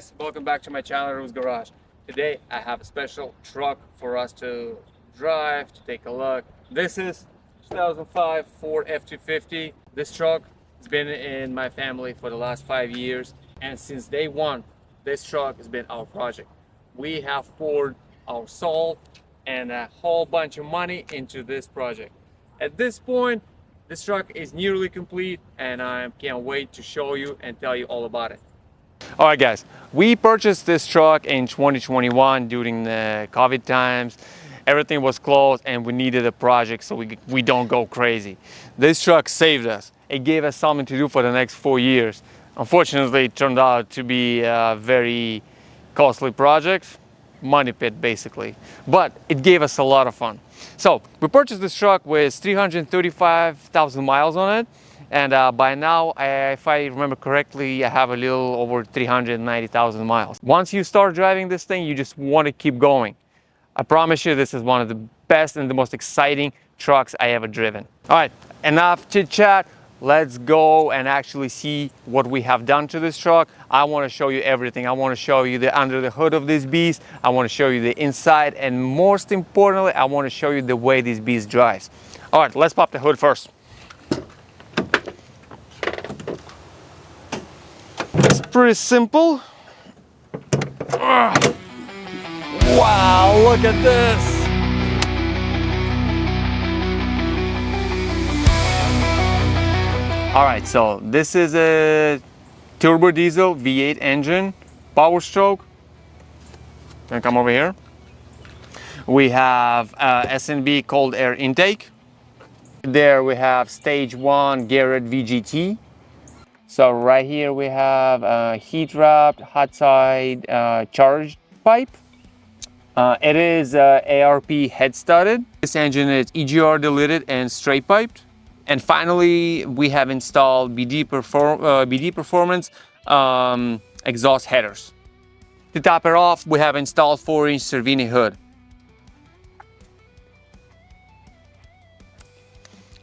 guys, welcome back to my channel Ru's Garage. Today I have a special truck for us to drive, to take a look. This is 2005 Ford F250. This truck has been in my family for the last 5 years, and since day one this truck has been our project. We have poured our soul and a whole bunch of money into this project. At this point, this truck is nearly complete, and I can't wait to show you and tell you all about it. All right, guys, we purchased this truck in 2021 during the COVID times. Everything was closed and we needed a project so we don't go crazy. This truck saved us. It gave us something to do for the next 4 years. Unfortunately, it turned out to be a very costly project, money pit basically, but it gave us a lot of fun. So we purchased this truck with 335,000 miles on it. And by now, if I remember correctly, I have a little over 390,000 miles. Once you start driving this thing, you just want to keep going. I promise you, this is one of the best and the most exciting trucks I ever driven. All right, enough chit chat. Let's go and actually see what we have done to this truck. I want to show you everything. I want to show you the under the hood of this beast. I want to show you the inside, and most importantly, I want to show you the way this beast drives. All right, let's pop the hood first. It's pretty simple. Ugh. Wow, look at this. All right, so this is a turbo diesel V8 engine, power stroke. Gonna come over here. We have S&B cold air intake. There we have stage 1 Garrett VGT. So right here we have a heat wrapped hot side charged pipe. It is ARP head studded. This engine is EGR deleted and straight piped. And finally we have installed BD Performance exhaust headers. To top it off, we have installed 4-inch Cervini hood.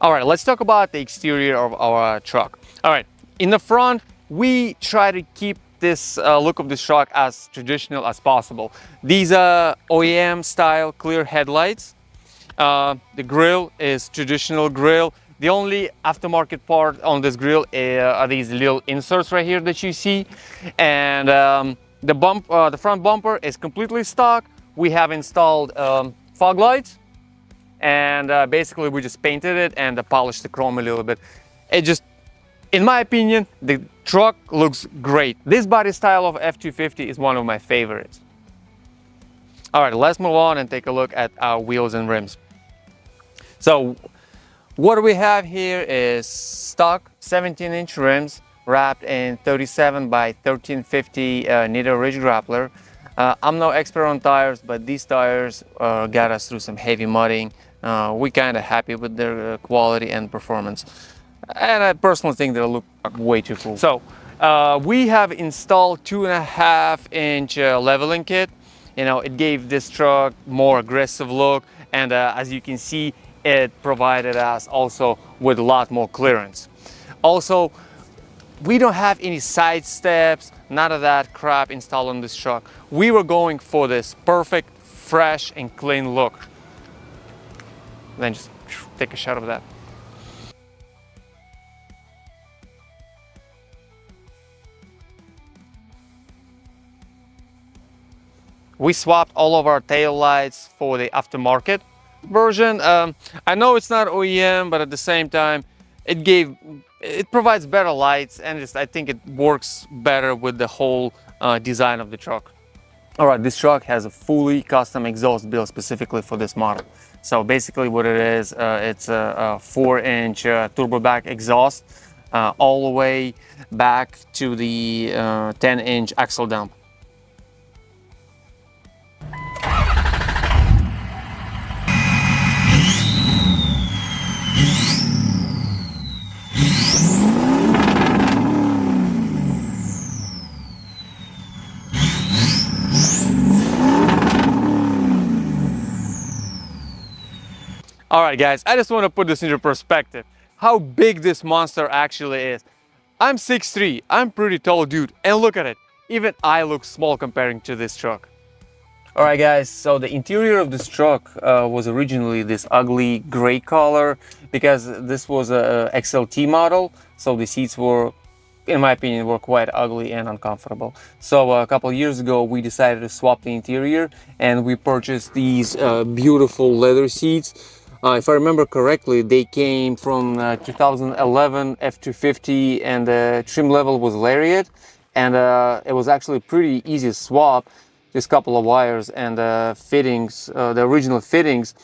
All right, let's talk about the exterior of our truck. All right. In the front, we try to keep this look of this truck as traditional as possible. These are OEM style clear headlights. The grille is traditional grille. The only aftermarket part on this grille are these little inserts right here that you see. And the front bumper is completely stock. We have installed fog lights, and basically we just painted it and polished the chrome a little bit. It just, in my opinion, the truck looks great. This body style of F250 is one of my favorites. All right, let's move on and take a look at our wheels and rims. So what we have here is stock 17-inch rims wrapped in 37 by 1350 Nitto Ridge Grappler. I'm no expert on tires, but these tires got us through some heavy mudding. We're kind of happy with their quality and performance. And I personally think they look way too cool. So we have installed 2.5-inch leveling kit. You know, it gave this truck more aggressive look, and as you can see, it provided us also with a lot more clearance. Also, we don't have any side steps, none of that crap installed on this truck. We were going for this perfect, fresh and clean look. Then just take a shot of that. We swapped all of our tail lights for the aftermarket version. I know it's not OEM, but at the same time, it provides better lights, and I think it works better with the whole design of the truck. All right, this truck has a fully custom exhaust built specifically for this model. So basically what it is, it's a 4-inch turbo back exhaust all the way back to the 10-inch axle dump. All right, guys, I just want to put this into perspective, how big this monster actually is. I'm 6'3", I'm pretty tall dude, and look at it. even I look small comparing to this truck. Alright guys, so the interior of this truck was originally this ugly gray color because this was a XLT model, so the seats were, in my opinion, were quite ugly and uncomfortable. So a couple of years ago we decided to swap the interior and we purchased these beautiful leather seats. If I remember correctly, they came from 2011 F250 and the trim level was Lariat, and it was actually pretty easy to swap. Just a couple of wires and fittings, the original fittings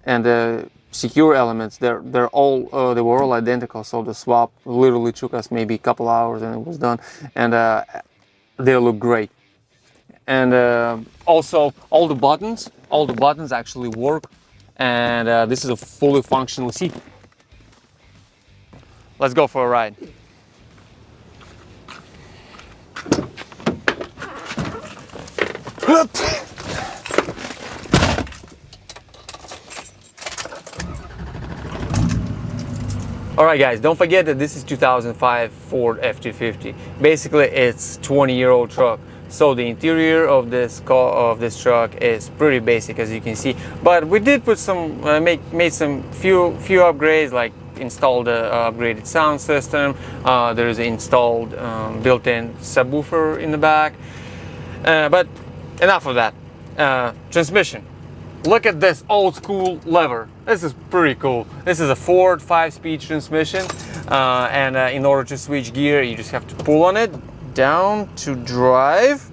and the secure elements, they were all identical. So the swap literally took us maybe a couple hours and it was done, and they look great. And also all the buttons actually work, and this is a fully functional seat. Let's go for a ride. Alright guys, don't forget that this is 2005 Ford F250. Basically it's 20-year-old truck. So the interior of this truck is pretty basic, as you can see. But we did put some, made some few upgrades, like installed the upgraded sound system. There is an installed built-in subwoofer in the back. But enough of that. Transmission. Look at this old school lever. This is pretty cool. This is a Ford 5-speed transmission, and in order to switch gear you just have to pull on it down to drive.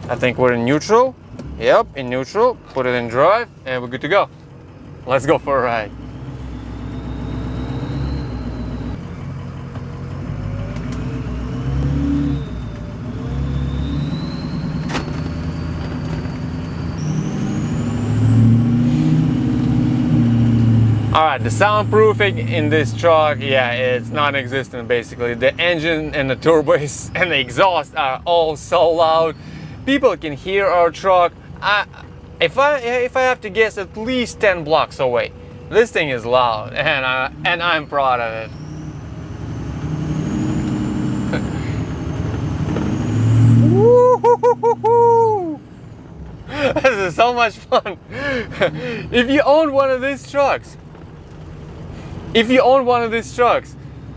I think we're in neutral. Yep, in neutral. Put it in drive and we're good to go. Let's go for a ride. Alright, the soundproofing in this truck, yeah, it's non-existent basically. The engine and the turbo and the exhaust are all so loud. People can hear our truck, if I have to guess, at least 10 blocks away. This thing is loud, and I'm proud of it. Woo-hoo-hoo-hoo-hoo. This is so much fun. If you own one of these trucks,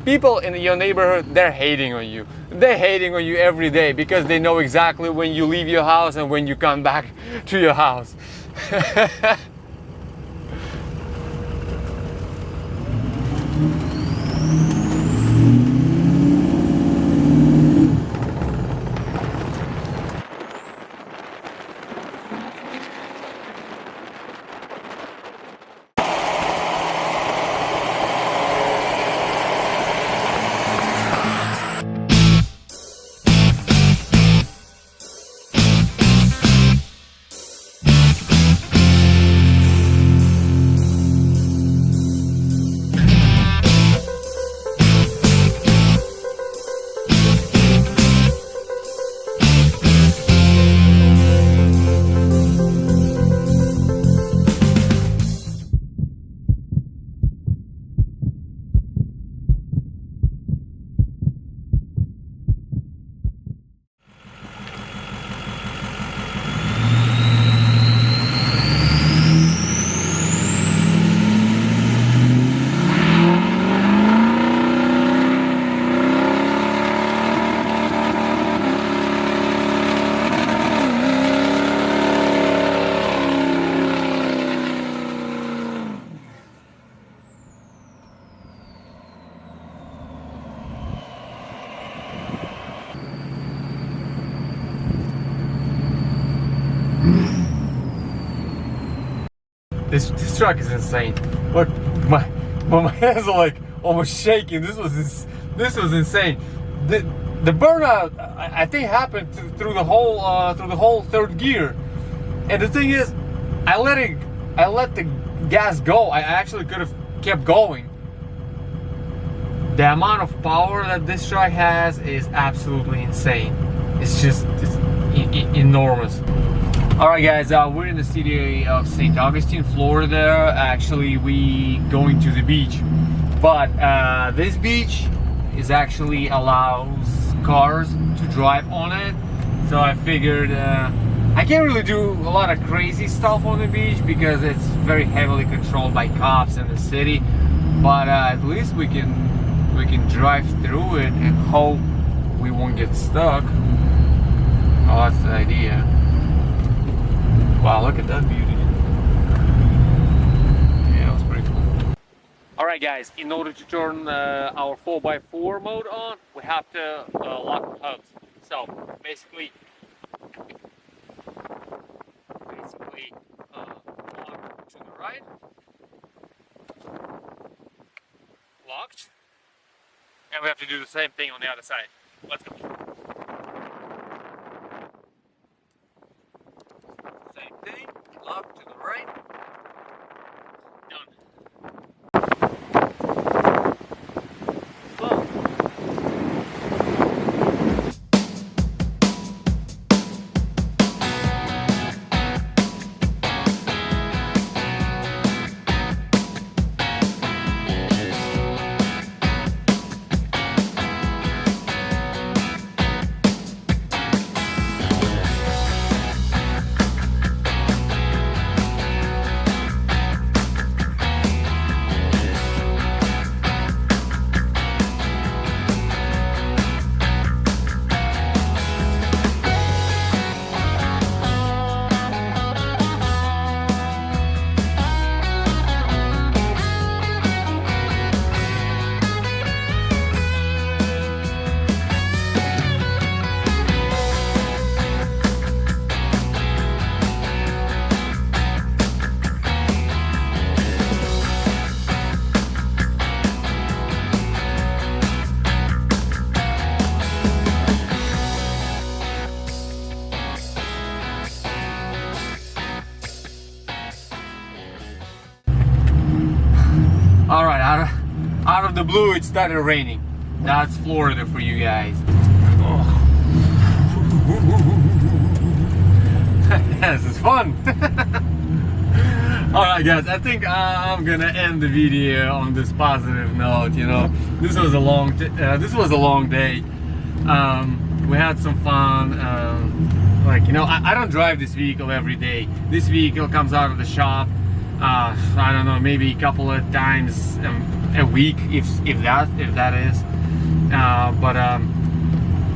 people in your neighborhood, they're hating on you. They're hating on you every day because they know exactly when you leave your house and when you come back to your house. This truck is insane. Look, my hands are like almost shaking. This was insane. The burnout, I think, happened through the whole third gear. And the thing is, I let the gas go. I actually could have kept going. The amount of power that this truck has is absolutely insane. It's enormous. Alright guys, we're in the city of St. Augustine, Florida. Actually, we going to the beach. But this beach is actually allows cars to drive on it, so I figured I can't really do a lot of crazy stuff on the beach because it's very heavily controlled by cops in the city, but at least we can drive through it and hope we won't get stuck. Oh, that's the idea. Wow, look at that beauty. Yeah, that was pretty cool. Alright guys, in order to turn our 4x4 mode on, we have to lock the hubs. So basically lock to the right, locked, and we have to do the same thing on the other side. Let's go. Same thing, lock to the right, done. So, all right, out of the blue, it started raining. That's Florida for you guys. Oh. This is fun. All right, guys. I think I'm gonna end the video on this positive note. You know, this was a long day. We had some fun. Like, you know, I don't drive this vehicle every day. This vehicle comes out of the shop. I don't know, maybe a couple of times a week, if that is. But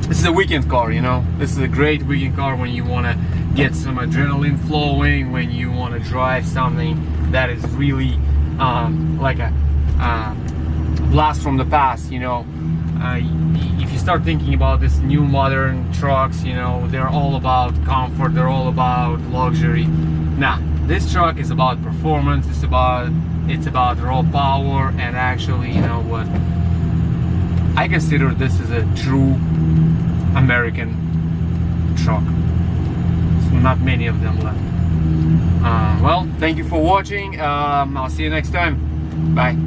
this is a weekend car, you know. This is a great weekend car when you want to get some adrenaline flowing, when you want to drive something that is really like a blast from the past, you know. If you start thinking about this new modern trucks, you know, they're all about comfort, they're all about luxury. Nah, this truck is about performance, it's about raw power, and actually, you know what, I consider this is a true American truck. There's not many of them left. Well, thank you for watching. I'll see you next time. Bye.